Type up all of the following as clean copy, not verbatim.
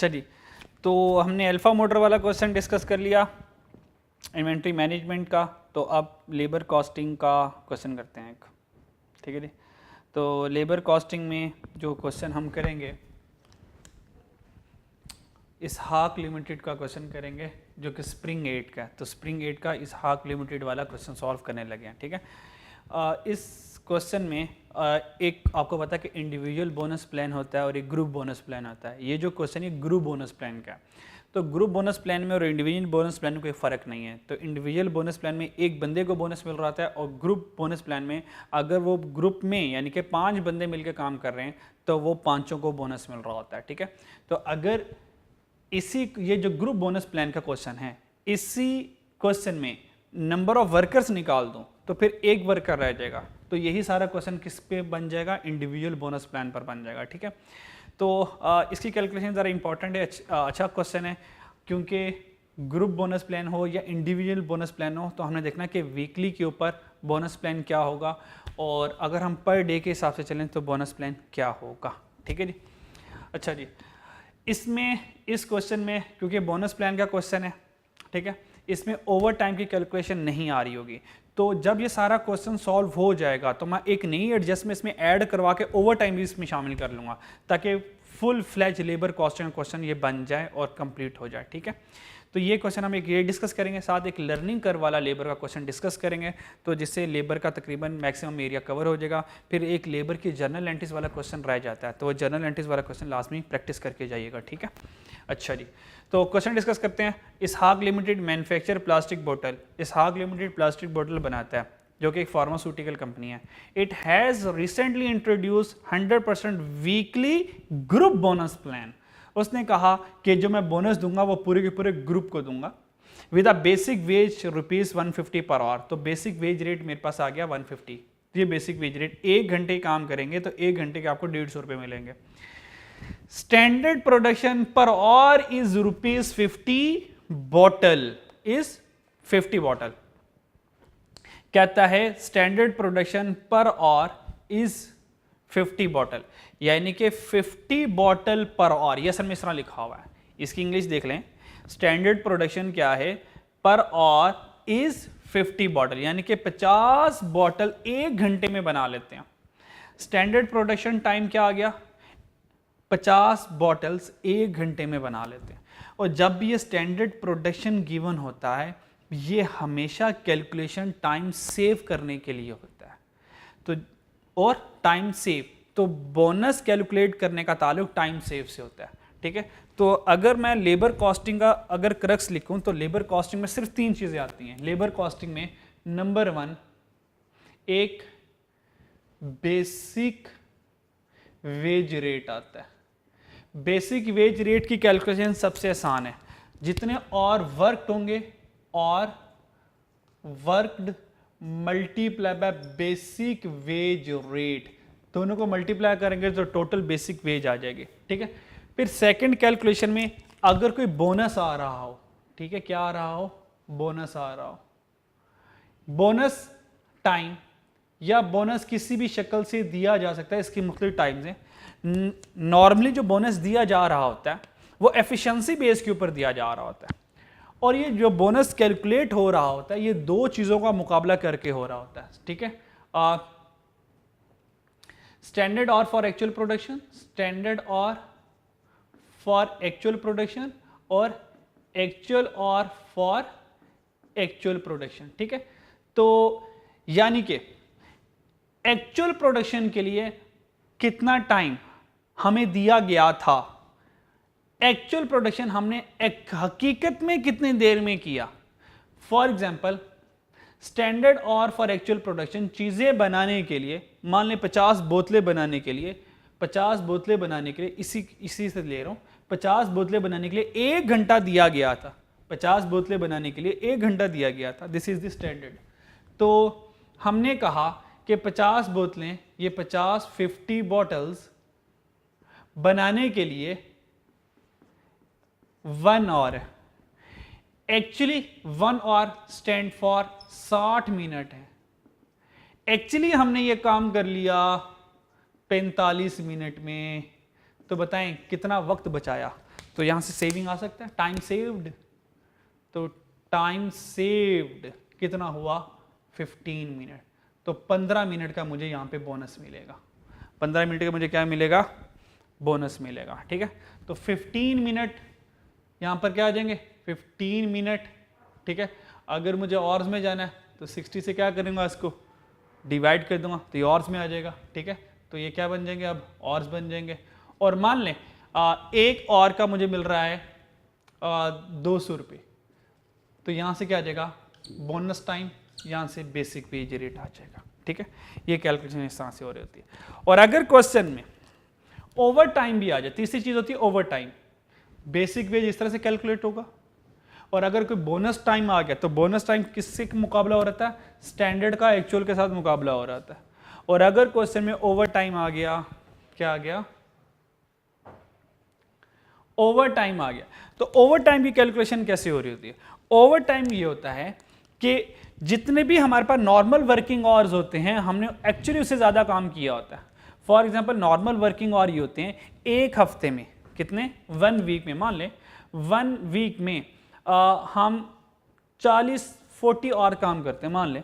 चलिए, तो हमने अल्फा मोटर वाला क्वेश्चन डिस्कस कर लिया इन्वेंट्री मैनेजमेंट का। तो अब लेबर कॉस्टिंग का क्वेश्चन करते हैं एक, ठीक है जी। तो लेबर कॉस्टिंग में जो क्वेश्चन हम करेंगे इसहाक लिमिटेड का क्वेश्चन करेंगे, जो कि स्प्रिंग 8 का है। तो स्प्रिंग 8 का इसहाक लिमिटेड वाला क्वेश्चन सॉल्व करने लगे हैं, ठीक है। इस क्वेश्चन में एक आपको पता है कि इंडिविजुअल बोनस प्लान होता है और एक ग्रुप बोनस प्लान होता है। ये जो क्वेश्चन है ग्रुप बोनस प्लान का है। तो ग्रुप बोनस प्लान में और इंडिविजुअल बोनस प्लान में कोई फ़र्क नहीं है। तो इंडिविजुअल बोनस प्लान में एक बंदे को बोनस मिल रहा होता है, और ग्रुप बोनस प्लान में अगर वो ग्रुप में यानी कि 5 बंदे मिलकर काम कर रहे हैं तो वो 5 को बोनस मिल रहा होता है, ठीक है। तो अगर ये जो ग्रुप बोनस प्लान का क्वेश्चन है, इसी क्वेश्चन में नंबर ऑफ वर्कर्स निकाल दूं तो फिर एक वर्कर रह जाएगा। तो यही सारा क्वेश्चन किस पे बन जाएगा, इंडिविजुअल बोनस प्लान पर बन जाएगा, ठीक है। तो इसकी कैलकुलेशन ज़रा इंपॉर्टेंट है, अच्छा क्वेश्चन है, क्योंकि ग्रुप बोनस प्लान हो या इंडिविजुअल बोनस प्लान हो तो हमने देखना कि वीकली के ऊपर बोनस प्लान क्या होगा, और अगर हम पर डे के हिसाब से चलें तो बोनस प्लान क्या होगा, ठीक है जी। अच्छा जी, इस क्वेश्चन में क्योंकि बोनस प्लान का क्वेश्चन है, ठीक है, इसमें ओवर टाइम की कैलकुलेशन नहीं आ रही होगी। तो जब ये सारा क्वेश्चन सॉल्व हो जाएगा तो मैं एक नई एडजस्टमेंट इसमें ऐड करवा के ओवर टाइम भी इसमें शामिल कर लूँगा, ताकि full fledge labour costing question ये बन जाए और कंप्लीट हो जाए, ठीक है। तो ये क्वेश्चन हम एक ये डिस्कस करेंगे, साथ एक लर्निंग कर्व वाला लेबर का क्वेश्चन डिस्कस करेंगे, तो जिससे लेबर का तकरीबन मैक्सिमम एरिया कवर हो जाएगा। फिर एक लेबर की जर्नल एंट्रीज वाला क्वेश्चन रह जाता है, तो वो जर्नल एंट्रीज वाला क्वेश्चन लास्ट में प्रैक्टिस करके जाइएगा, ठीक है। अच्छा जी, तो क्वेश्चन डिस्कस करते हैं। इसहाक लिमिटेड मैन्युफैक्चर प्लास्टिक बोतल। इसहाक लिमिटेड प्लास्टिक बोतल बनाता है, जो कि एक फार्मास्यूटिकल कंपनी है। It has recently introduce 100% weekly group bonus plan. उसने कहा कि जो मैं बोनस दूंगा वो पूरे के पूरे ग्रुप को दूंगा, with a basic veg ₹150 per hour. तो बेसिक वेज रेट मेरे पास आ गया 150। ये बेसिक वेज रेट, 1 घंटे काम करेंगे तो 1 घंटे के आपको ₹150 मिलेंगे। Standard production per hour is ₹50, bottle is 50 bottle. कहता है standard production per hour is 50 bottle, यानी कि 50 बॉटल पर आवर। ये असल में इस तरह लिखा हुआ है, इसकी इंग्लिश देख लें। स्टैंडर्ड प्रोडक्शन क्या है, पर आवर इज 50 बॉटल, यानी कि 50 बॉटल 1 घंटे में बना लेते हैं। स्टैंडर्ड प्रोडक्शन टाइम क्या आ गया, 50 बॉटल्स 1 घंटे में बना लेते हैं। और जब भी ये स्टैंडर्ड प्रोडक्शन गिवन होता है, ये हमेशा कैलकुलेशन टाइम सेव करने के लिए होता है। तो और टाइम सेव, तो बोनस कैलकुलेट करने का ताल्लुक टाइम सेव से होता है, ठीक है। तो अगर मैं लेबर कॉस्टिंग का अगर क्रक्स लिखूं तो लेबर कॉस्टिंग में सिर्फ 3 चीज़ें आती हैं। लेबर कॉस्टिंग में नंबर 1 एक बेसिक वेज रेट आता है। बेसिक वेज रेट की कैलकुलेशन सबसे आसान है। जितने और वर्क होंगे और worked multiply by basic wage rate, दोनों को मल्टीप्लाई करेंगे तो टोटल बेसिक वेज आ जाएगी, ठीक है। फिर सेकंड कैलकुलेशन में अगर कोई बोनस आ रहा हो, ठीक है, क्या आ रहा हो, बोनस आ रहा हो, बोनस टाइम या बोनस किसी भी शक्ल से दिया जा सकता है, इसकी मुख्तलिफ टाइम्स हैं। नॉर्मली जो बोनस दिया जा रहा होता है वो एफिशिएंसी बेस के ऊपर दिया जा रहा होता है, और ये जो बोनस कैलकुलेट हो रहा होता है ये 2 चीज़ों का मुकाबला करके हो रहा होता है, ठीक है। स्टैंडर्ड और फॉर एक्चुअल प्रोडक्शन, स्टैंडर्ड और फॉर एक्चुअल प्रोडक्शन, और एक्चुअल और फॉर एक्चुअल प्रोडक्शन, ठीक है। तो यानी कि एक्चुअल प्रोडक्शन के लिए कितना टाइम हमें दिया गया था, एक्चुअल प्रोडक्शन हमने एक हकीकत में कितनी देर में किया। फॉर एग्जांपल स्टैंडर्ड और फॉर एक्चुअल प्रोडक्शन, चीज़ें बनाने के लिए मान लें 50 बोतलें बनाने के लिए, 50 बोतलें बनाने के लिए इसी से ले रहा हूँ, 50 बोतलें बनाने के लिए 1 घंटा दिया गया था। 50 बोतलें बनाने के लिए 1 घंटा दिया गया था, दिस इज द स्टैंडर्ड। तो हमने कहा कि 50 बोतलें, ये 50 बॉटल्स बनाने के लिए 1 आवर है। Actually 1 hour stand for 60 minute है। एक्चुअली हमने ये काम कर लिया 45 मिनट में, तो बताएं कितना वक्त बचाया। तो यहाँ से सेविंग आ सकता है, टाइम सेव्ड। तो टाइम सेव्ड कितना हुआ 15 मिनट। तो 15 मिनट का मुझे यहाँ पे बोनस मिलेगा, 15 मिनट का मुझे क्या मिलेगा, बोनस मिलेगा। ठीक है, तो 15 मिनट यहाँ पर क्या आ जाएंगे 15 मिनट। ठीक है, अगर मुझे ऑर्स में जाना है तो 60 से क्या करूँगा, इसको डिवाइड कर दूंगा तो ये ऑर्स में आ जाएगा। ठीक है, तो ये क्या बन जाएंगे, अब ऑर्स बन जाएंगे। और मान लें एक और का मुझे मिल रहा है 200 रुपये, तो यहाँ से क्या आ जाएगा बोनस टाइम, यहाँ से बेसिक वेज रेट आ जाएगा। ठीक है, ये कैलकुलेशन इस तरह से हो रही होती है। और अगर क्वेश्चन में ओवर टाइम भी आ जाए, तीसरी चीज होती है ओवर टाइम, बेसिक वेज इस तरह से कैलकुलेट होगा। और अगर कोई बोनस टाइम आ गया तो बोनस टाइम किससे मुकाबला हो रहा है, स्टैंडर्ड का एक्चुअल के साथ मुकाबला हो रहा था। और अगर क्वेश्चन में ओवर टाइम आ गया, क्या आ गया, ओवर टाइम आ गया, तो ओवर टाइम की कैलकुलेशन कैसे हो रही होती है। ओवर टाइम ये होता है कि जितने भी हमारे पास नॉर्मल वर्किंग आवर्स होते हैं हमने एक्चुअली उससे ज्यादा काम किया होता है। For example normal working hour ये होते हैं एक हफ्ते में कितने, 1 वीक में, मान लें 1 वीक में हम 40-40 आवर काम करते हैं, मान लें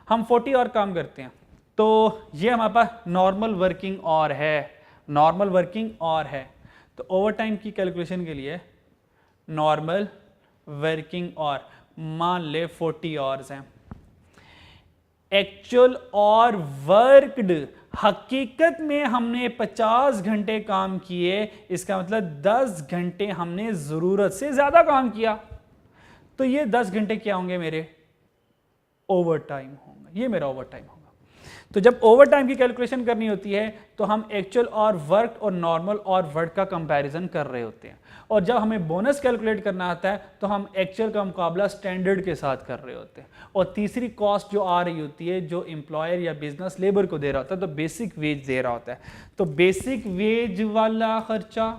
हम 40 आवर काम करते हैं, तो ये हमारे पास नॉर्मल वर्किंग आवर है, नॉर्मल वर्किंग आवर है। तो ओवर टाइम की कैलकुलेशन के लिए नॉर्मल वर्किंग आवर मान ले 40 आवर्स हैं। एक्चुअल और वर्कड, हकीकत में हमने 50 घंटे काम किए, इसका मतलब 10 घंटे हमने जरूरत से ज्यादा काम किया, तो ये 10 घंटे क्या होंगे मेरे, ओवर टाइम होंगे, ये मेरा ओवर टाइम होगा। तो जब ओवर टाइम की कैलकुलेशन करनी होती है तो हम एक्चुअल और वर्क और नॉर्मल और वर्क का कंपैरिजन कर रहे होते हैं। और जब हमें बोनस कैलकुलेट करना आता है तो हम एक्चुअल का मुकाबला स्टैंडर्ड के साथ कर रहे होते हैं। और तीसरी कॉस्ट जो आ रही होती है जो एम्प्लॉयर या बिजनेस लेबर को दे रहा होता है, तो बेसिक वेज दे रहा होता है, तो बेसिक वेज वाला खर्चा,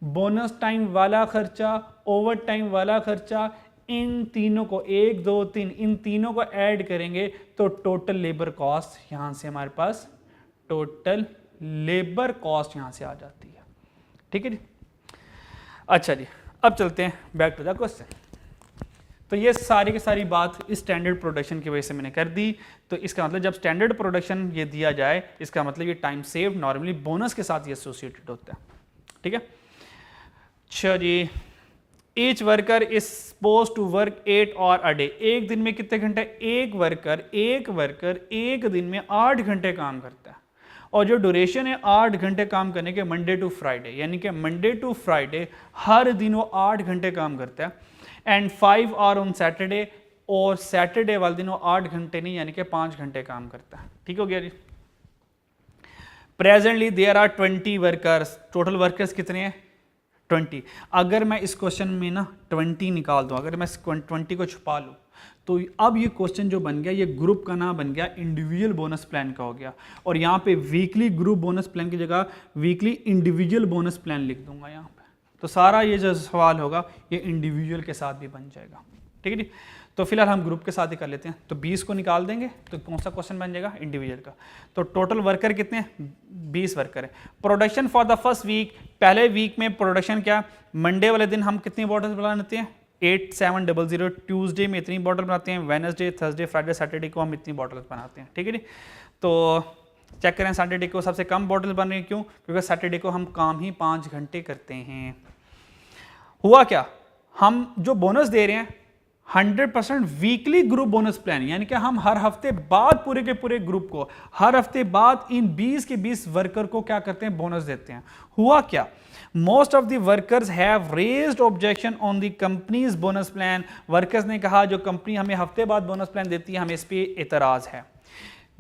बोनस टाइम वाला खर्चा, ओवर टाइम वाला खर्चा, इन तीनों को 1 2 3 इन तीनों को ऐड करेंगे तो टोटल लेबर कॉस्ट यहां से हमारे पास टोटल लेबर कॉस्ट यहां से आ जाती है। ठीक है जी, अच्छा जी, अब चलते हैं बैक टू द क्वेश्चन। तो ये सारी की सारी बात इस स्टैंडर्ड प्रोडक्शन की वजह से मैंने कर दी। तो इसका मतलब जब स्टैंडर्ड प्रोडक्शन ये दिया जाए, इसका मतलब ये टाइम सेव नॉर्मली बोनस के साथ ये एसोसिएटेड होता है। ठीक है, अच्छा जी, each worker is suppose to work 8 hour a day, एक दिन में कितने घंटे, एक वर्कर एक दिन में 8 घंटे काम करता है। और जो ड्यूरेशन है 8 घंटे काम करने के मंडे टू फ्राइडे, यानी कि मंडे टू फ्राइडे हर दिन वो 8 घंटे काम करता है। एंड 5 आवर ऑन सैटरडे, और सैटरडे वाले दिन वो 8 घंटे नहीं यानी कि 5 घंटे काम करता है। ठीक हो गया जी। Presently there are 20 workers, total workers कितने हैं 20। अगर मैं इस क्वेश्चन में ना 20 निकाल दूं, अगर मैं 20 को छुपा लूं, तो अब ये क्वेश्चन जो बन गया ये ग्रुप का ना बन गया इंडिविजुअल बोनस प्लान का हो गया। और यहाँ पे वीकली ग्रुप बोनस प्लान की जगह वीकली इंडिविजुअल बोनस प्लान लिख दूंगा यहाँ पे। तो सारा ये जो सवाल होगा ये इंडिविजुअल के साथ भी बन जाएगा। ठीक है जी, तो फिलहाल हम ग्रुप के साथ ही कर लेते हैं। तो 20 को निकाल देंगे तो कौन सा क्वेश्चन बन जाएगा, इंडिविजुअल का। तो टोटल वर्कर कितने हैं, 20 वर्कर है। Production for the first week, पहले वीक में प्रोडक्शन क्या, मंडे वाले दिन हम कितनी बॉटल बनाते हैं 8700, ट्यूसडे में इतनी बॉटल बनाते हैं, वेडनेसडे, थर्सडे, फ्राइडे, सैटरडे को हम इतनी बॉटल बनाते हैं। ठीक है जी, तो चेक करें सैटरडे को सबसे कम बॉटल बन रही है, क्यों, क्योंकि सैटरडे को हम काम ही 5 घंटे करते हैं। हुआ क्या, हम जो बोनस दे रहे हैं 100% वीकली ग्रुप बोनस प्लान, यानी कि हम हर हफ्ते बाद पूरे के पूरे ग्रुप को हर हफ्ते बाद इन 20 के 20 वर्कर को क्या करते हैं, बोनस देते हैं। हुआ क्या, most of the workers have raised objection on the companies bonus plan, workers ने कहा जो कंपनी हमें हफ्ते बाद बोनस प्लान देती है हमें इस पे एतराज है।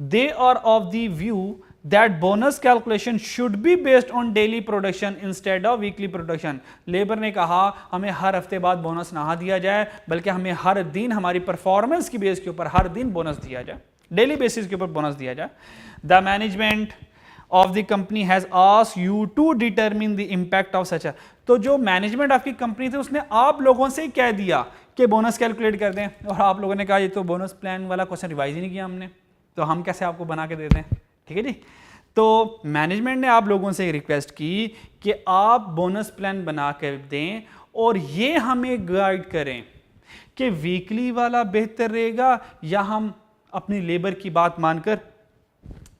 They are of the view that bonus calculation should be based on daily production instead of weekly production। Labour ने कहा हमें हर हफ्ते बाद बोनस ना दिया जाए, बल्कि हमें हर दिन हमारी परफॉर्मेंस की बेस के ऊपर हर दिन बोनस दिया जाए, डेली बेसिस के ऊपर बोनस दिया जाए। The management of the company has asked you to determine the impact of such. तो जो मैनेजमेंट आपकी कंपनी थी उसने आप लोगों से कह दिया कि बोनस कैलकुलेट कर दें, और आप लोगों ने कहा ये तो बोनस प्लान वाला क्वेश्चन रिवाइज ही नहीं किया हमने, तो हम कैसे आपको बना के देते हैं। ठीक है जी, तो मैनेजमेंट ने आप लोगों से रिक्वेस्ट की कि आप बोनस प्लान बना कर दें और ये हमें गाइड करें कि वीकली वाला बेहतर रहेगा या हम अपनी लेबर की बात मानकर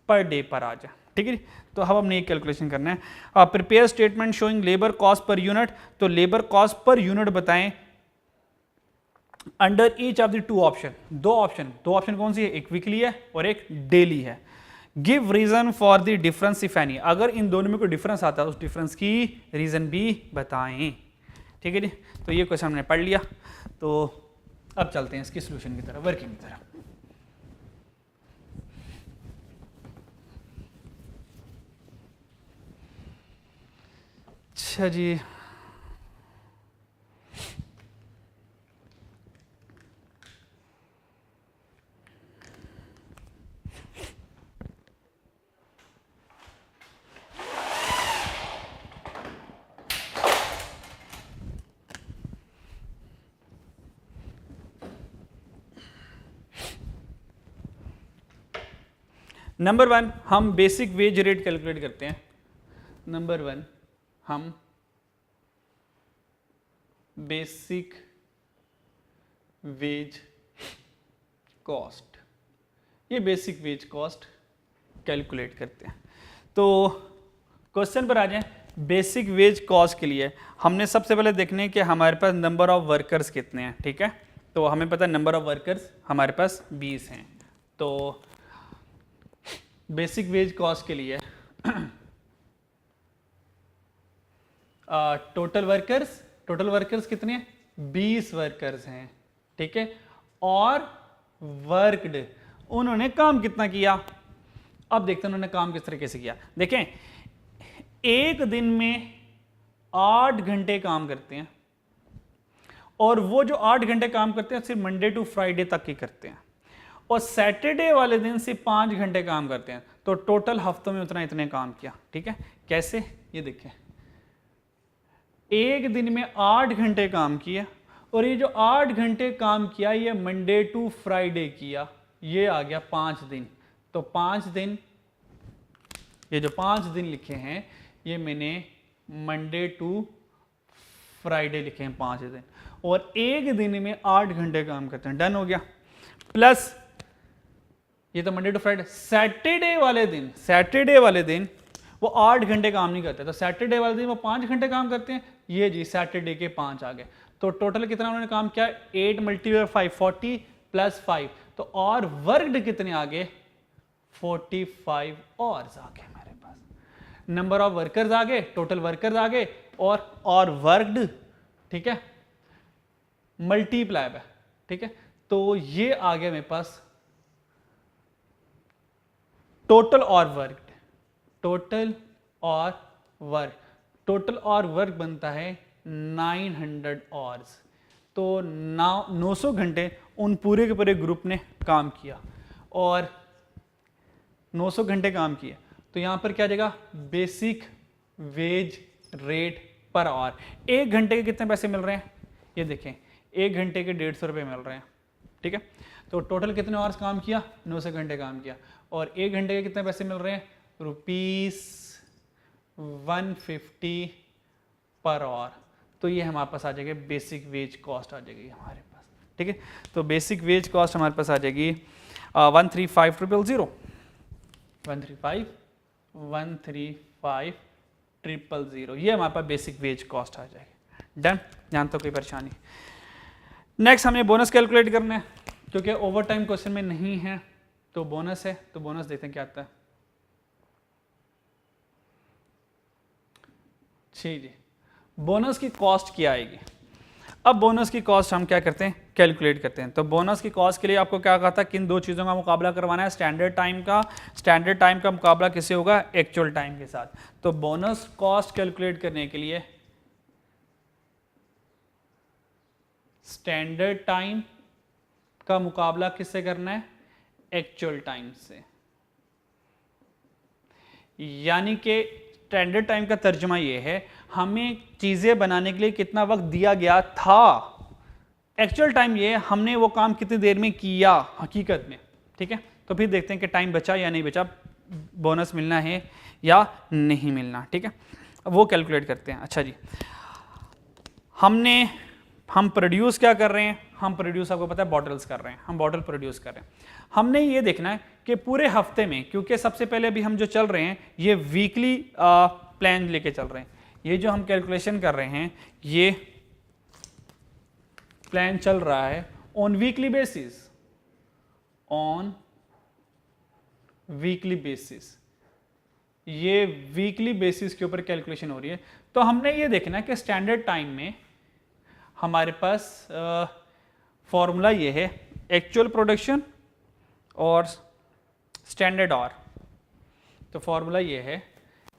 पर डे पर आ जाए। ठीक है, तो अब हमने एक कैलकुलेशन करना है। Prepare statement showing labour cost per unit, तो लेबर कॉस्ट पर यूनिट बताएं under each of the two option. दो ऑप्शन कौन सी है, एक वीकली है और एक डेली है। Give reason for the difference if any, अगर इन दोनों में कोई डिफरेंस आता है उस डिफरेंस की रीजन भी बताएं। ठीक है जी, तो ये क्वेश्चन हमने पढ़ लिया। तो अब चलते हैं इसकी सोल्यूशन की तरफ, वर्किंग की तरफ। अच्छा जी, नंबर 1 हम बेसिक वेज रेट कैलकुलेट करते हैं। नंबर 1 हम बेसिक वेज कॉस्ट, ये बेसिक वेज कॉस्ट कैलकुलेट करते हैं। तो क्वेश्चन पर आ जाएं। बेसिक वेज कॉस्ट के लिए हमने सबसे पहले देखने हैं कि हमारे पास नंबर ऑफ वर्कर्स कितने हैं। ठीक है, तो हमें पता है नंबर ऑफ वर्कर्स हमारे पास 20 हैं। तो बेसिक वेज कॉस्ट के लिए टोटल वर्कर्स कितने हैं, 20 वर्कर्स हैं। ठीक है, और वर्कड उन्होंने काम कितना किया। अब देखते हैं उन्होंने काम किस तरीके से किया। देखें, एक दिन में 8 घंटे काम करते हैं और वो जो 8 घंटे काम करते हैं सिर्फ मंडे टू फ्राइडे तक ही करते हैं और सैटरडे वाले दिन सिर्फ 5 घंटे काम करते हैं। तो टोटल हफ्तों में इतने काम किया। ठीक है, कैसे, ये देखें, एक दिन में 8 घंटे काम किया और ये जो 8 घंटे काम किया ये मंडे टू फ्राइडे किया, ये आ गया 5 दिन। तो 5 दिन, ये जो 5 दिन लिखे हैं ये मैंने मंडे टू फ्राइडे लिखे हैं 5 दिन, और एक दिन में 8 घंटे काम करते हैं। डन हो गया। प्लस ये तो मंडे टू फ्राइडे, सैटरडे वाले दिन वो 8 घंटे काम नहीं करते, तो सैटरडे वाले दिन वो 5 घंटे काम करते हैं। ये जी सैटरडे के 5 आ गए। तो टोटल कितना उन्होंने काम किया, 8 × 5 40 प्लस 5, तो और वर्कड कितने आ गए, 45 आवर्स आ गए मेरे पास। नंबर ऑफ वर्कर्स आ गए, टोटल वर्कर्स आ गए और वर्कड, ठीक है, मल्टीप्लाई है। ठीक है, तो ये आ गया मेरे पास टोटल और वर्क, टोटल और वर्क बनता है 900 आवर्स। तो 900 घंटे उन पूरे के पूरे ग्रुप ने काम किया और 900 घंटे काम किया। तो यहां पर क्या आ जाएगा, basic wage rate per hour. एक घंटे के कितने पैसे मिल रहे हैं, ये देखें, एक घंटे के 150 रुपये मिल रहे हैं। ठीक है, तो टोटल कितने आवर्स काम किया, 900 घंटे काम किया, और एक घंटे के कितने पैसे मिल रहे हैं, ₹150 पर आवर। तो ये हमारे पास आ जाएगा बेसिक वेज कॉस्ट आ जाएगी हमारे पास। ठीक है, तो बेसिक वेज कॉस्ट हमारे पास आ जाएगी 135,000, 135,000, ये हमारे पास बेसिक वेज कॉस्ट आ जाएगी। डन, यहाँ तो कोई परेशानी। नेक्स्ट हमें बोनस कैलकुलेट करना है, क्योंकि ओवर टाइम क्वेश्चन में नहीं है तो बोनस है, तो बोनस देखते हैं क्या आता है। ठीक जी, बोनस की कॉस्ट क्या आएगी। अब बोनस की कॉस्ट हम क्या करते हैं, कैलकुलेट करते हैं। तो बोनस की कॉस्ट के लिए आपको क्या कहा था, किन दो चीज़ों का मुकाबला करवाना है, स्टैंडर्ड टाइम का मुकाबला किससे होगा, एक्चुअल टाइम के साथ। तो बोनस कॉस्ट कैलकुलेट करने के लिए स्टैंडर्ड टाइम का मुकाबला किससे करना है, एक्चुअल टाइम से। यानी कि स्टैंडर्ड टाइम का तर्जुमा यह है, हमें चीजें बनाने के लिए कितना वक्त दिया गया था, एक्चुअल टाइम ये हमने वो काम कितनी देर में किया हकीकत में। ठीक है, तो फिर देखते हैं कि टाइम बचा या नहीं बचा बोनस मिलना है या नहीं मिलना, ठीक है, वो कैलकुलेट करते हैं। अच्छा जी, हम प्रोड्यूस क्या कर रहे हैं, हम प्रोड्यूस आपको पता है बॉटल्स कर रहे हैं, हम बॉटल प्रोड्यूस कर रहे हैं। हमने ये देखना है कि पूरे हफ्ते में, क्योंकि सबसे पहले अभी हम जो चल रहे हैं ये वीकली प्लान लेके चल रहे हैं, ये जो हम कैलकुलेशन कर रहे हैं ये प्लान चल रहा है on weekly basis, on weekly basis, ये वीकली बेसिस के ऊपर कैलकुलेशन हो रही है। तो हमने ये देखना है कि स्टैंडर्ड टाइम में हमारे पास फॉर्मूला ये है एक्चुअल प्रोडक्शन और स्टैंडर्ड आवर। तो फॉर्मूला ये है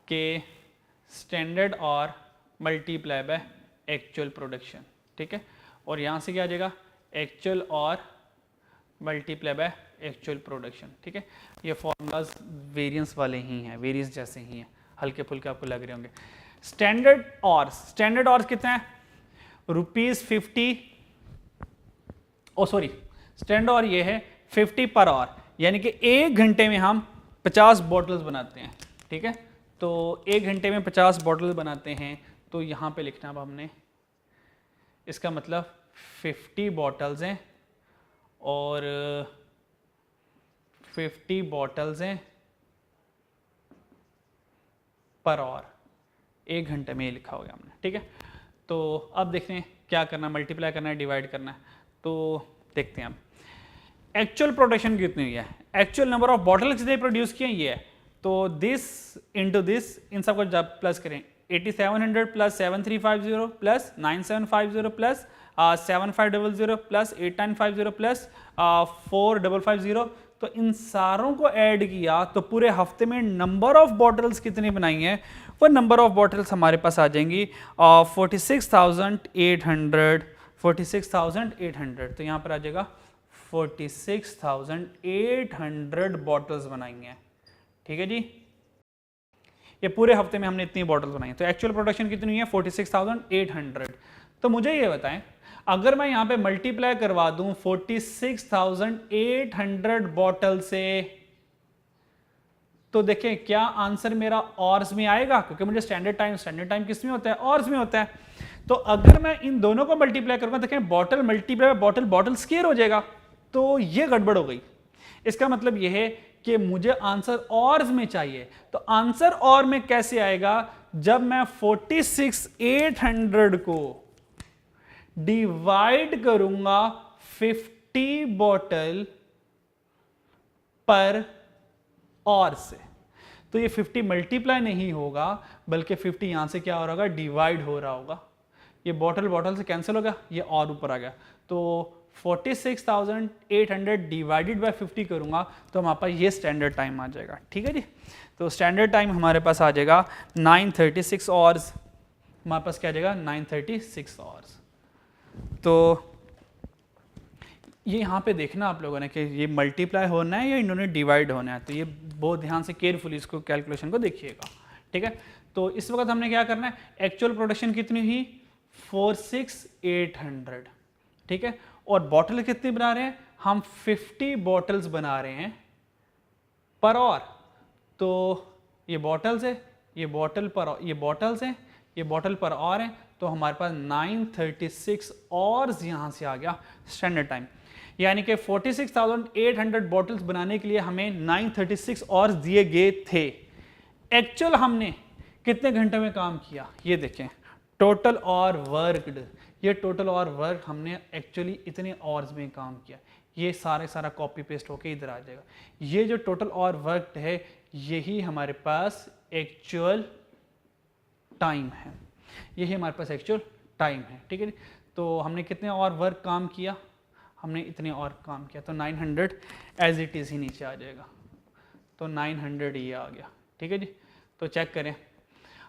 कि standard our multiply by actual production, ठीक है, और यहाँ से क्या आ जाएगा actual our multiply by actual production, ठीक है। ये फॉर्मूलाज वेरिएंस वाले ही हैं, वेरिएंस जैसे ही हैं, हल्के फुल्के आपको लग रहे होंगे। स्टैंडर्ड आवर्स कितने हैं, ₹50, स्टैंडर्ड आवर ये है 50 पर आवर, यानी कि 1 घंटे में हम 50 बॉटल्स बनाते हैं, ठीक है। तो 1 घंटे में 50 बॉटल्स बनाते हैं, तो यहाँ पे लिखना अब हमने, इसका मतलब 50 बॉटल्स हैं और 50 बॉटल्स हैं पर आवर, 1 घंटे में ये लिखा हो गया हमने, ठीक है। तो अब देखते हैं क्या करना है, मल्टीप्लाई करना है, डिवाइड करना है। तो देखते हैं अब एक्चुअल प्रोडक्शन कितनी हुई है, एक्चुअल नंबर ऑफ बॉटल कितने प्रोड्यूस किए ये है। तो दिस इंटू दिस, इन सबको जब प्लस करें 8700 plus 7350 plus 9750 plus 7500 plus 8950 plus 4550, तो इन सारों को ऐड किया तो पूरे हफ्ते में नंबर ऑफ बॉटल्स कितनी बनाई हैं, वो नंबर ऑफ बॉटल्स हमारे पास आ जाएंगी 46,800। तो यहाँ पर आ जाएगा 46,800 बॉटल्स बनाई हैं, ठीक है जी। ये पूरे हफ्ते में हमने इतनी बॉटल्स बनाई, तो एक्चुअल प्रोडक्शन कितनी हुई है 46,800। तो मुझे ये बताएं, अगर मैं यहाँ पे मल्टीप्लाई करवा दूं 46,800 बॉटल से, तो देखें क्या आंसर मेरा ऑर्स में आएगा, क्योंकि मुझे स्टैंडर्ड टाइम किस में होता है, ऑर्स में होता है। तो अगर मैं इन दोनों को मल्टीप्लाई करूंगा, देखें bottle multiply bottle, bottle square हो जाएगा, तो ये गड़बड़ हो गई। इसका मतलब यह है कि मुझे आंसर ऑर्स में चाहिए। तो आंसर और में कैसे आएगा, जब मैं 46,800 को डिवाइड करूंगा 50 बॉटल पर और से। तो ये 50 मल्टीप्लाई नहीं होगा, बल्कि 50 यहां से क्या हो रहा होगा, डिवाइड हो रहा होगा। ये बॉटल से कैंसिल हो गया, ये और ऊपर आ गया। तो 46,800 डिवाइडेड बाय 50 करूंगा तो हमारे पास ये स्टैंडर्ड टाइम आ जाएगा, ठीक है जी। तो स्टैंडर्ड टाइम हमारे पास आ जाएगा 936 आवर्स, हमारे पास क्या आ जाएगा 936 आवर्स। तो ये यहाँ पे देखना आप लोगों ने कि ये मल्टीप्लाई होना है या इन्होंने डिवाइड होना है, तो ये बहुत ध्यान से केयरफुली इसको कैलकुलेशन को देखिएगा, ठीक है। तो इस वक्त हमने क्या करना है, एक्चुअल प्रोडक्शन कितनी हुई 46,800, ठीक है, और बॉटल कितनी बना रहे हैं हम 50 बॉटल्स बना रहे हैं पर और। तो ये बॉटल्स है, ये बॉटल पर, ये बॉटल्स हैं, ये बॉटल पर और है, तो हमारे पास 936 और यहां से आ गया स्टैंडर्ड टाइम। यानी कि 46,800 बॉटल्स बनाने के लिए हमें 936 और दिए गए थे। एक्चुअल हमने कितने घंटे में काम किया, ये देखें, टोटल और वर्कड, ये टोटल और वर्क हमने एक्चुअली इतने आवर्स में काम किया। ये सारा कॉपी पेस्ट होके इधर आ जाएगा। ये जो टोटल और वर्क है यही हमारे पास एक्चुअल टाइम है, यही हमारे पास एक्चुअल टाइम है, ठीक है। तो हमने कितने और वर्क काम किया, हमने इतने और काम किया, तो 900 एज इट इज़ ही नीचे आ जाएगा। तो 900 ये आ गया, ठीक है जी। तो चेक करें,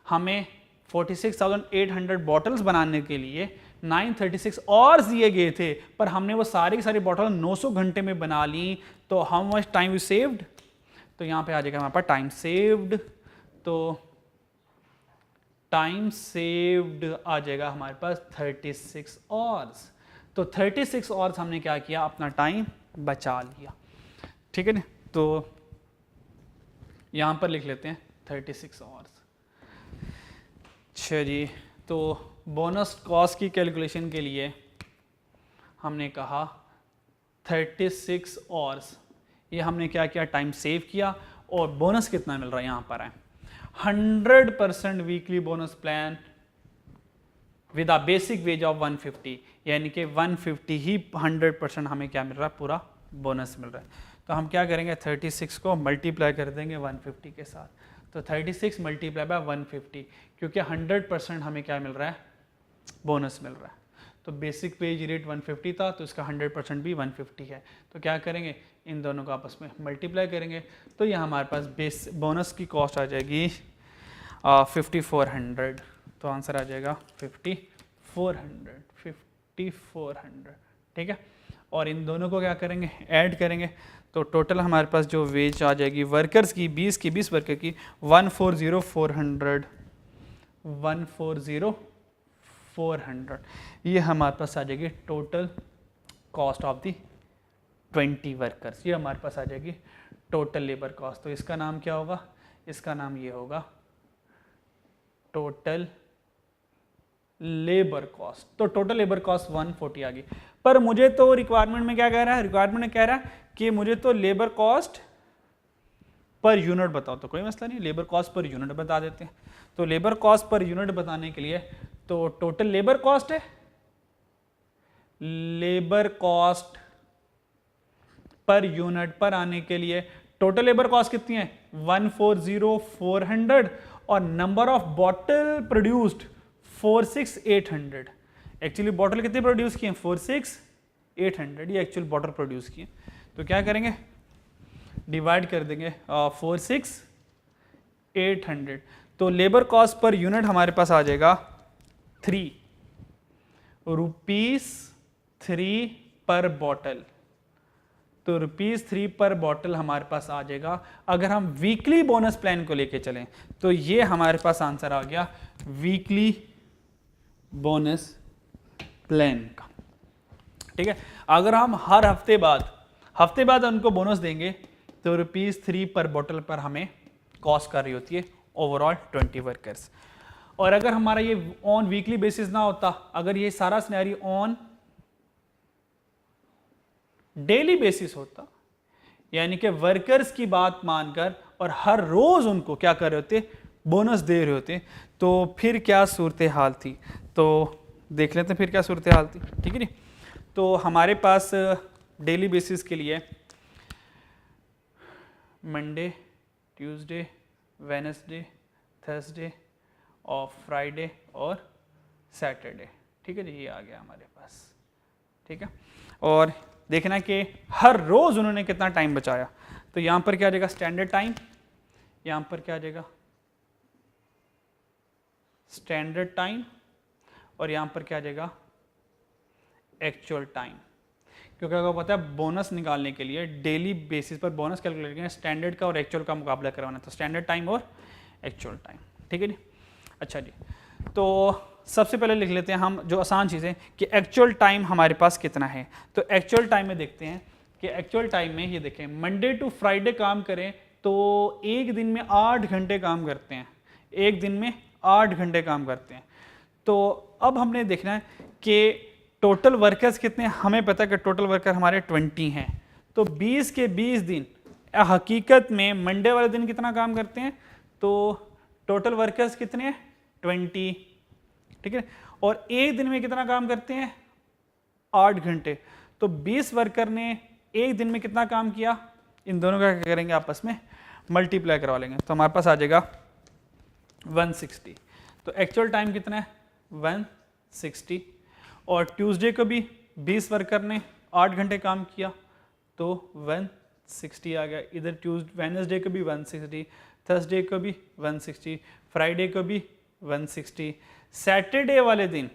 हमें 46,800 बॉटल्स बनाने के लिए 936 और दिए गए थे, पर हमने वो सारी की सारी बॉटल 900 घंटे में बना ली। तो how much time we saved, तो यहाँ पे आ जाएगा हमारे पास टाइम सेव्ड। तो टाइम सेव्ड आ जाएगा हमारे पास 36 आवर्स। तो 36 आवर्स हमने क्या किया, अपना टाइम बचा लिया, ठीक है ना। तो यहाँ पर लिख लेते हैं 36 आवर्स। अच्छा जी, तो बोनस कॉस्ट की कैलकुलेशन के लिए हमने कहा 36 आवर्स, ये हमने क्या किया, टाइम सेव किया, और बोनस कितना मिल रहा है यहाँ पर है 100% weekly bonus plan with a basic ways of 150, यानी कि 150 ही 100% हमें क्या मिल रहा है, पूरा बोनस मिल रहा है। तो हम क्या करेंगे, 36 को मल्टीप्लाई कर देंगे 150 के साथ, तो 36 मल्टीप्लाई बाय 150, क्योंकि 100% हमें क्या मिल रहा है, बोनस मिल रहा है। तो बेसिक वेज रेट 150 था, तो इसका 100% भी 150 है। तो क्या करेंगे, इन दोनों को आपस में मल्टीप्लाई करेंगे, तो यह हमारे पास बोनस की कॉस्ट आ जाएगी 5400। तो आंसर आ जाएगा 5400, ठीक है। और इन दोनों को क्या करेंगे, ऐड करेंगे, तो टोटल हमारे पास जो वेज आ जाएगी वर्कर्स की 20 वर्कर की 140,400, ये हमारे पास आ जाएगी total cost of the 20 workers. ये हमारे पास आ जाएगी टोटल लेबर कॉस्ट। तो इसका नाम क्या होगा, इसका नाम ये होगा टोटल लेबर कॉस्ट। तो टोटल लेबर कॉस्ट 140 आ गई। पर मुझे तो रिक्वायरमेंट में क्या कह रहा है, रिक्वायरमेंट में कह रहा है कि मुझे तो लेबर कॉस्ट पर यूनिट बताओ। तो कोई मसला नहीं, लेबर कॉस्ट पर यूनिट बता देते हैं। तो लेबर कॉस्ट पर यूनिट बताने के लिए तो टोटल लेबर कॉस्ट है, लेबर कॉस्ट पर यूनिट पर आने के लिए टोटल लेबर कॉस्ट कितनी है 140,400, और number of bottle produced 46,800। Actually bottle कितनी प्रोड्यूस किए, 46,800 ये एक्चुअल बॉटल प्रोड्यूस किए। तो क्या करेंगे, डिवाइड कर देंगे 46,800। तो लेबर कॉस्ट पर यूनिट हमारे पास आ जाएगा 3 रुपीस 3 पर बॉटल। तो ₹3 पर बॉटल हमारे पास आ जाएगा। अगर हम वीकली बोनस प्लान को लेके चलें तो ये हमारे पास आंसर आ गया वीकली बोनस प्लान का, ठीक है। अगर हम हर हफ्ते बाद उनको बोनस देंगे तो ₹3 पर बॉटल पर हमें कॉस्ट कर रही होती है ओवरऑल 20 वर्कर्स। और अगर हमारा ये ऑन वीकली बेसिस ना होता, अगर ये सारा सिनेरियो ऑन डेली बेसिस होता, यानी कि वर्कर्स की बात मानकर और हर रोज उनको क्या कर रहे होते, बोनस दे रहे होते, तो फिर क्या सूरत हाल थी। तो देख लेते हैं फिर क्या सूरत हाल थी, ठीक है जी। तो हमारे पास डेली बेसिस के लिए मंडे, ट्यूसडे, वेडनेसडे, थर्सडे और फ्राइडे और सैटरडे, ठीक है जी, ये आ गया हमारे पास, ठीक है। और देखना कि हर रोज उन्होंने कितना टाइम बचाया। तो यहां पर क्या आ जाएगा स्टैंडर्ड टाइम, यहां पर क्या आ जाएगा स्टैंडर्ड टाइम, और यहां पर क्या आ जाएगा एक्चुअल टाइम। क्योंकि अगर पता है बोनस निकालने के लिए डेली बेसिस पर बोनस कैलकुलेट करना, स्टैंडर्ड का और एक्चुअल का मुकाबला करवाना, तो स्टैंडर्ड टाइम और एक्चुअल टाइम, ठीक है जी। अच्छा जी, तो सबसे पहले लिख लेते हैं हम जो आसान चीज़ें कि एक्चुअल टाइम हमारे पास कितना है। तो एक्चुअल टाइम में देखते हैं कि एक्चुअल टाइम में ये देखें, मंडे टू फ्राइडे काम करें तो एक दिन में 8 घंटे काम करते हैं, एक दिन में 8 घंटे काम करते हैं। तो अब हमने देखना है कि टोटल वर्कर्स कितने, हमें पता है कि टोटल वर्कर हमारे 20 हैं। तो 20 के 20 दिन हकीकत में मंडे वाले दिन कितना काम करते हैं, तो टोटल वर्कर्स कितने हैं 20, ठीक है। और एक दिन में कितना काम करते हैं 8 घंटे। तो 20 वर्कर ने एक दिन में कितना काम किया, इन दोनों का क्या करेंगे आपस में मल्टीप्लाई करवा लेंगे, तो हमारे पास आ जाएगा 160। तो एक्चुअल टाइम कितना है 160। और ट्यूसडे को भी 20 वर्कर ने 8 घंटे काम किया तो 160 आ गया। इधर वेडनेसडे को भी 160, थर्सडे को भी 160, फ्राइडे को भी 160। सैटरडे वाले दिन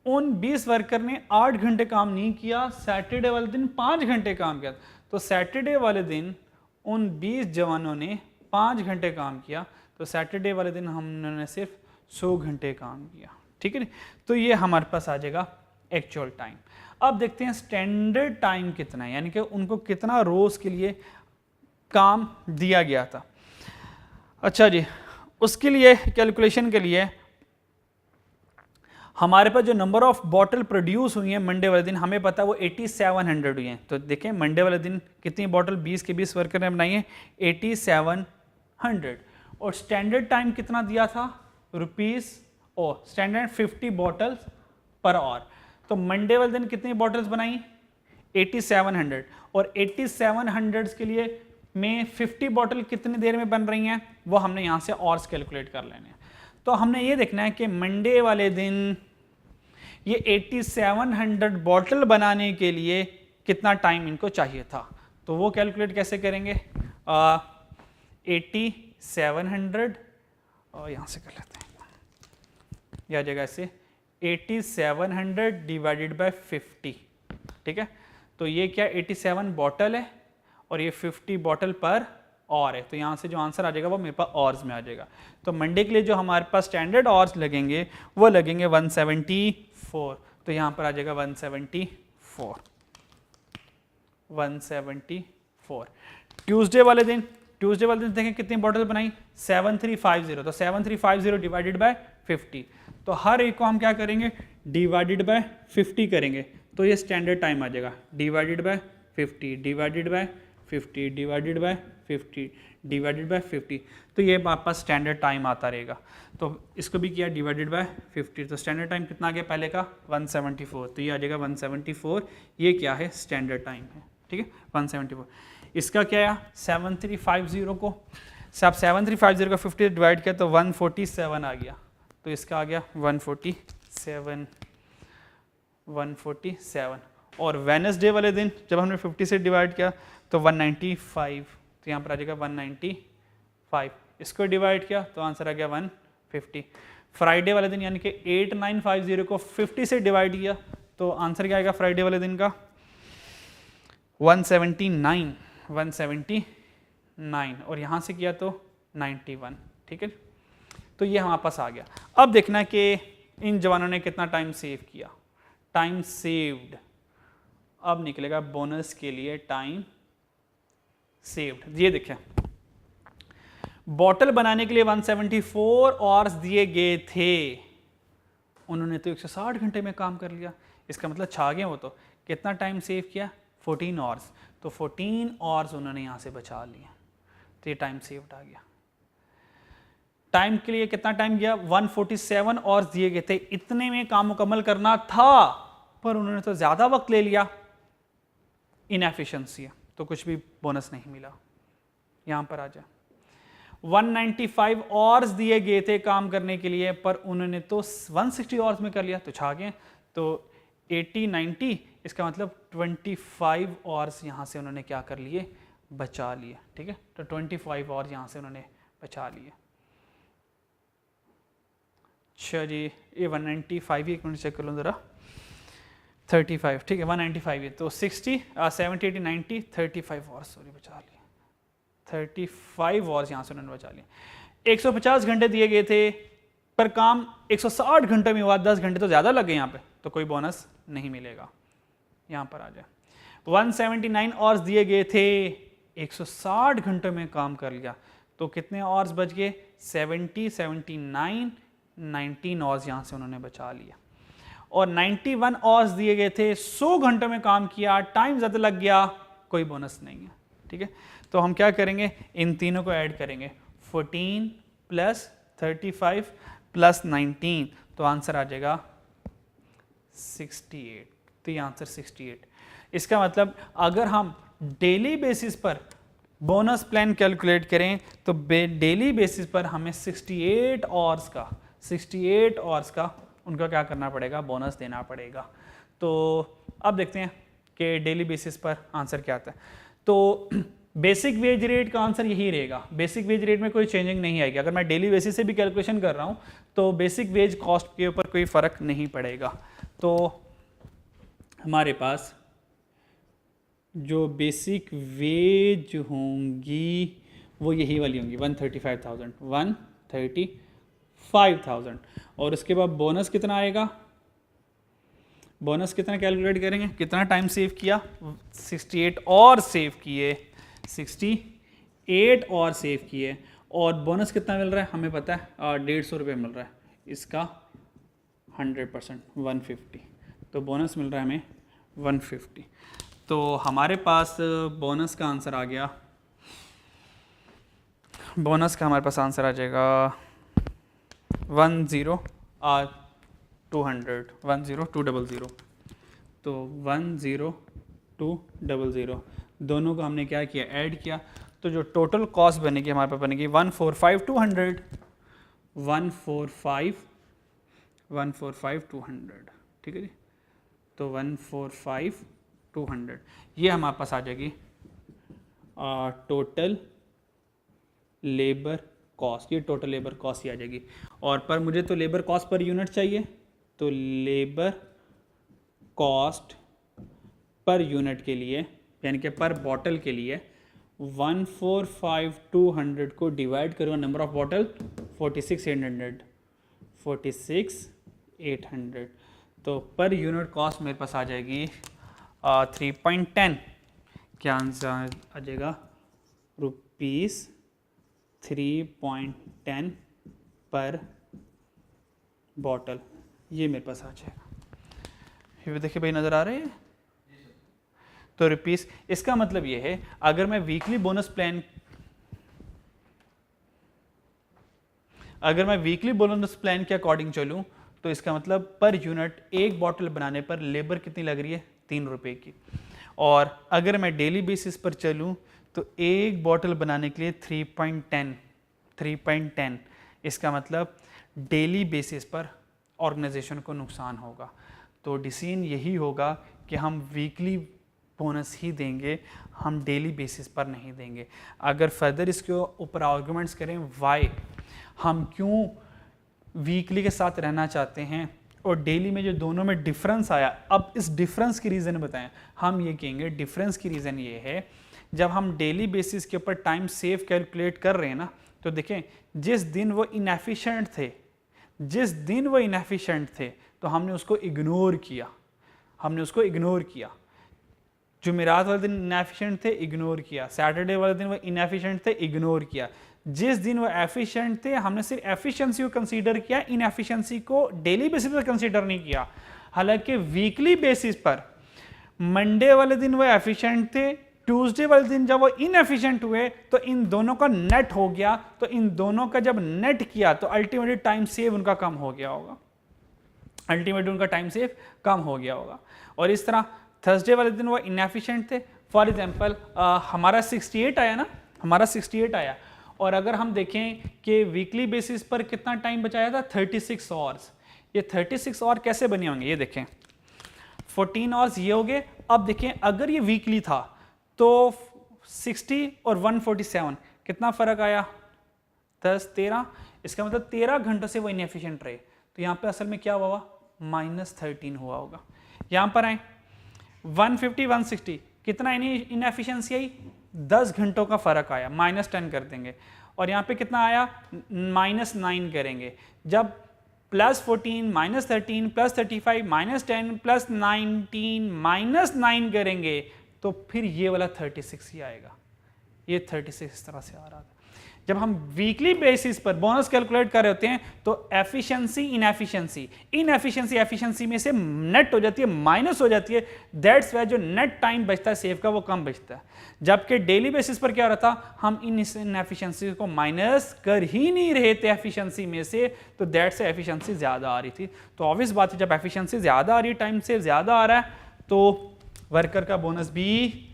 उन 20 वर्कर ने 8 घंटे काम नहीं किया, सैटरडे वाले दिन 5 घंटे काम किया। तो सैटरडे वाले दिन उन 20 जवानों ने 5 घंटे काम किया, तो सैटरडे वाले दिन हमने सिर्फ 100 घंटे काम किया, ठीक है। तो ये हमारे पास आ जाएगा एक्चुअल टाइम। अब देखते हैं स्टैंडर्ड टाइम कितना है, यानी कि उनको कितना रोज के लिए काम दिया गया था। अच्छा जी, उसके लिए कैलकुलेशन के लिए हमारे पास जो नंबर ऑफ बॉटल प्रोड्यूस हुई हैं मंडे वाले दिन, हमें पता है वो 8700 हुई हैं। तो देखें मंडे वाले दिन कितनी बॉटल 20 के 20 वर्कर ने बनाई है, 8700। और स्टैंडर्ड टाइम कितना दिया था, स्टैंडर्ड 50 बॉटल्स पर आवर। तो मंडे वाले दिन कितनी बॉटल्स बनाई, 8700। और 8700 के लिए में 50 बॉटल कितनी देर में बन रही हैं, वो हमने यहाँ से आवर्स कैलकुलेट कर लेने हैं। तो हमने ये देखना है कि मंडे वाले दिन ये 8700 बॉटल बनाने के लिए कितना टाइम इनको चाहिए था। तो वो कैलकुलेट कैसे करेंगे, 8700 और यहाँ से कर लेते हैं, यह जगह ऐसे 8700 डिवाइडेड बाय 50, ठीक है। तो ये क्या 87 बॉटल है और ये 50 बॉटल पर और है। तो यहाँ से जो आंसर आ जाएगा वो मेरे पास ऑर्स में आ जाएगा। तो मंडे के लिए जो हमारे पास स्टैंडर्ड ऑर्स लगेंगे वो लगेंगे 174। तो यहाँ पर आ जाएगा 174। ट्यूसडे वाले दिन देखें कितनी बॉटल बनाई, 7350। तो 7350 डिवाइडेड बाय 50। तो हर एक को हम क्या करेंगे, डिवाइडेड बाय 50 करेंगे। तो ये स्टैंडर्ड टाइम आ जाएगा, divided by 50 divided by 50 divided by 50 divided by 50। तो ये वापस स्टैंडर्ड टाइम आता रहेगा। तो इसको भी किया डिवाइडेड बाय 50। तो स्टैंडर्ड टाइम कितना आ गया पहले का, 174। तो ये आ जाएगा 174। ये क्या है, स्टैंडर्ड टाइम है, ठीक है, 174। इसका क्या है, 7350 को, आप 7350 को 50 डिवाइड किया तो 147 आ गया। तो इसका आ गया 147। और वेडनेसडे वाले दिन जब हमने 50 से डिवाइड किया तो 195। तो यहाँ पर आ जाएगा 195। इसको डिवाइड किया तो आंसर आ गया 150। फ्राइडे वाले दिन यानी कि 8950 को 50 से डिवाइड किया तो आंसर क्या आएगा फ्राइडे वाले दिन का, 179। और यहाँ से किया तो 91, ठीक है। तो ये हमारे पास आ गया। अब देखना है कि इन जवानों ने कितना टाइम सेव किया। टाइम सेव्ड अब निकलेगा बोनस के लिए टाइम सेव्ड। ये देखें, बॉटल बनाने के लिए 174 आवर्स दिए गए थे, उन्होंने तो 160 घंटे में काम कर लिया। इसका मतलब छा गए वो। तो कितना टाइम सेव किया, 14 आवर्स। तो 14 आवर्स उन्होंने यहाँ से बचा लिया। तो ये टाइम सेव्ड आ गया। टाइम के लिए कितना टाइम गया, 147 आवर्स दिए गए थे, इतने में काम मुकम्मल करना था पर उन्होंने तो ज़्यादा वक्त ले लिया, इनएफिशिएंसी है, तो कुछ भी बोनस नहीं मिला। यहाँ पर आ जाए, 195 आवर्स दिए गए थे काम करने के लिए पर उन्होंने तो 160 आवर्स में कर लिया, तो छा गए। तो 80-90, इसका मतलब 25 आवर्स यहाँ से उन्होंने क्या कर लिए, बचा लिए, ठीक है। तो 25 आवर्स यहाँ से उन्होंने बचा लिए। अच्छा जी, ये 195, एक मिनट चेक कर लो ज़रा, 35, ठीक है, 195 है। तो 60, 70, 80, 90, 35 आवर्स सॉरी बचा लिए, 35 आवर्स यहाँ से उन्होंने बचा लिए। 150 घंटे दिए गए थे पर काम 160 घंटे में हुआ, 10 घंटे तो ज़्यादा लग गए यहाँ पे, तो कोई बोनस नहीं मिलेगा। यहाँ पर आ जाए, 179 आवर्स दिए गए थे, 160 घंटे में काम कर लिया, तो कितने आवर्स बच गए, 70, 79, 19 आवर्स यहाँ से उन्होंने बचा लिया। और 91 आवर्स दिए गए थे, 100 घंटों में काम किया, टाइम ज़्यादा लग गया, कोई बोनस नहीं है, ठीक है। तो हम क्या करेंगे, इन तीनों को ऐड करेंगे, 14 + 35 + 19, तो आंसर आ जाएगा 68। तो ये आंसर 68। इसका मतलब अगर हम डेली बेसिस पर बोनस प्लान कैलकुलेट करें तो डेली बेसिस पर हमें 68 आवर्स का उनका क्या करना पड़ेगा, बोनस देना पड़ेगा। तो अब देखते हैं कि डेली बेसिस पर आंसर क्या आता है। तो बेसिक वेज रेट का आंसर यही रहेगा, बेसिक वेज रेट में कोई चेंजिंग नहीं आएगी। अगर मैं डेली बेसिस से भी कैलकुलेशन कर रहा हूँ तो बेसिक वेज कॉस्ट के ऊपर कोई फ़र्क नहीं पड़ेगा। तो हमारे पास जो बेसिक वेज होंगी वो यही वाली होंगी, 135,000। और उसके बाद बोनस कितना आएगा, बोनस कितना कैलकुलेट करेंगे, कितना टाइम सेव किया, 68 और सेव किए, 68 और सेव किए। और बोनस कितना मिल रहा है हमें पता है 150 रुपये मिल रहा है, इसका 100% 150, तो बोनस मिल रहा है हमें 150। तो हमारे पास बोनस का आंसर आ गया, बोनस का हमारे पास आंसर आ जाएगा 10200, तो 10200 दोनों को हमने क्या किया, ऐड किया, तो जो टोटल कॉस्ट बनेगी हमारे पास बनेगी 145,200, 145,200, ठीक है जी। तो 145,200 ये हमारे पास आ जाएगी टोटल लेबर कॉस्ट, ये टोटल लेबर कॉस्ट ही आ जाएगी। और पर मुझे तो लेबर कॉस्ट पर यूनिट चाहिए, तो लेबर कॉस्ट पर यूनिट के लिए यानी कि पर बॉटल के लिए 145,200 को डिवाइड करूँगा नंबर ऑफ बॉटल 46,800, तो पर यूनिट कॉस्ट मेरे पास आ जाएगी 3.10, क्या आंसर आ जाएगा रुपीज़ 3.10 पर बॉटल, ये मेरे पास आ जाएगा। ये देखिए भाई नज़र आ रहे हैं, तो रुपीस, इसका मतलब ये है अगर मैं वीकली बोनस प्लान के अकॉर्डिंग चलूं तो इसका मतलब पर यूनिट एक बॉटल बनाने पर लेबर कितनी लग रही है 3 रुपए की, और अगर मैं डेली बेसिस पर चलूं तो एक बॉटल बनाने के लिए 3.10, इसका मतलब डेली बेसिस पर ऑर्गेनाइजेशन को नुकसान होगा। तो डिसीजन यही होगा कि हम वीकली बोनस ही देंगे, हम डेली बेसिस पर नहीं देंगे। अगर फर्दर इसके ऊपर आर्गुमेंट्स करें वाई हम क्यों वीकली के साथ रहना चाहते हैं और डेली में जो दोनों में डिफरेंस आया, अब इस डिफरेंस की रीज़न बताएं। हम ये कहेंगे डिफरेंस की रीज़न ये है, जब हम डेली बेसिस के ऊपर टाइम सेव कैलकुलेट कर रहे हैं ना, तो देखें जिस दिन वो इनएफिशिएंट थे तो हमने उसको इग्नोर किया, जुमेरात वाले दिन इनएफिशिएंट थे, इग्नोर किया, सैटरडे वाले दिन वो इनएफिशिएंट थे, इग्नोर किया। जिस दिन वो एफिशिएंट थे हमने सिर्फ एफिशिएंसी को कंसीडर किया, इनएफिशिएंसी को डेली बेसिस पर कंसीडर नहीं किया। हालांकि वीकली बेसिस पर मंडे वाले दिन वो एफिशिएंट थे, ट्यूसडे वाले दिन जब वो इनएफिशिएंट हुए तो इन दोनों का नेट हो गया, तो इन दोनों का जब नेट किया तो अल्टीमेटली टाइम सेव उनका कम हो गया होगा, और इस तरह थर्सडे वाले दिन वो इनएफिशिएंट थे। फॉर एग्जांपल हमारा 68 आया, और अगर हम देखें कि वीकली बेसिस पर कितना टाइम बचाया था 36 आवर्स, ये 36 आवर कैसे बने होंगे, ये देखें 14 आवर्स ये हो गए। अब देखें अगर ये वीकली था तो 60 और 147 कितना फ़र्क आया 10 13, इसका मतलब 13 घंटों से वो इनएफिशिएंट रहे, तो यहाँ पे असल में क्या हुआ -13 हुआ होगा। यहाँ पर आए 150 160 कितना इनएफिशिएंसी आई 10 घंटों का फ़र्क आया, -10 कर देंगे, और यहाँ पे कितना आया -9 करेंगे। जब +14 -13 +35 -10 +19 -9 करेंगे तो फिर ये वाला 36 ही आएगा, ये 36 इस तरह से आ रहा था। जब हम वीकली बेसिस पर बोनस कैलकुलेट कर रहे होते हैं तो एफिशिएंसी में से नेट हो जाती है, माइनस हो जाती है, दैट्स वाई जो नेट टाइम बचता है सेव का वो कम बचता है। जबकि डेली बेसिस पर क्या हो रहा था, हम इन इनएफिशिएंसी को माइनस कर ही नहीं रहे थे एफिशिएंसी में से, तो दैट्स से एफिशिएंसी ज़्यादा आ रही थी। तो ऑब्वियस बात है जब एफिशिएंसी ज़्यादा आ रही है, टाइम सेव ज़्यादा आ रहा है, तो वर्कर का बोनस भी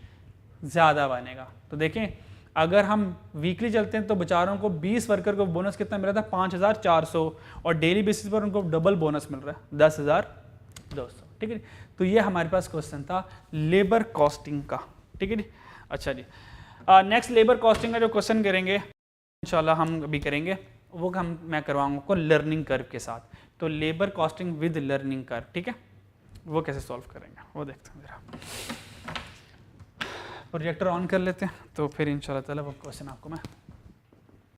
ज़्यादा बनेगा। तो देखें अगर हम वीकली चलते हैं तो बेचारों को 20 वर्कर को बोनस कितना मिल रहा था 5,400, और डेली बेसिस पर उनको डबल बोनस मिल रहा है 10,200, ठीक है जी। तो ये हमारे पास क्वेश्चन था लेबर कॉस्टिंग का, ठीक है जी। अच्छा जी, नेक्स्ट लेबर कॉस्टिंग का जो क्वेश्चन करेंगे इंशाल्लाह हम अभी करेंगे, वो मैं करवाऊंगा को लर्निंग कर्व के साथ। तो labour costing with learning curve, ठीक है, वो कैसे सॉल्व करेंगे वो देखते हैं जरा। प्रोजेक्टर ऑन कर लेते हैं तो फिर इंशाल्लाह ताला वो क्वेश्चन आपको मैं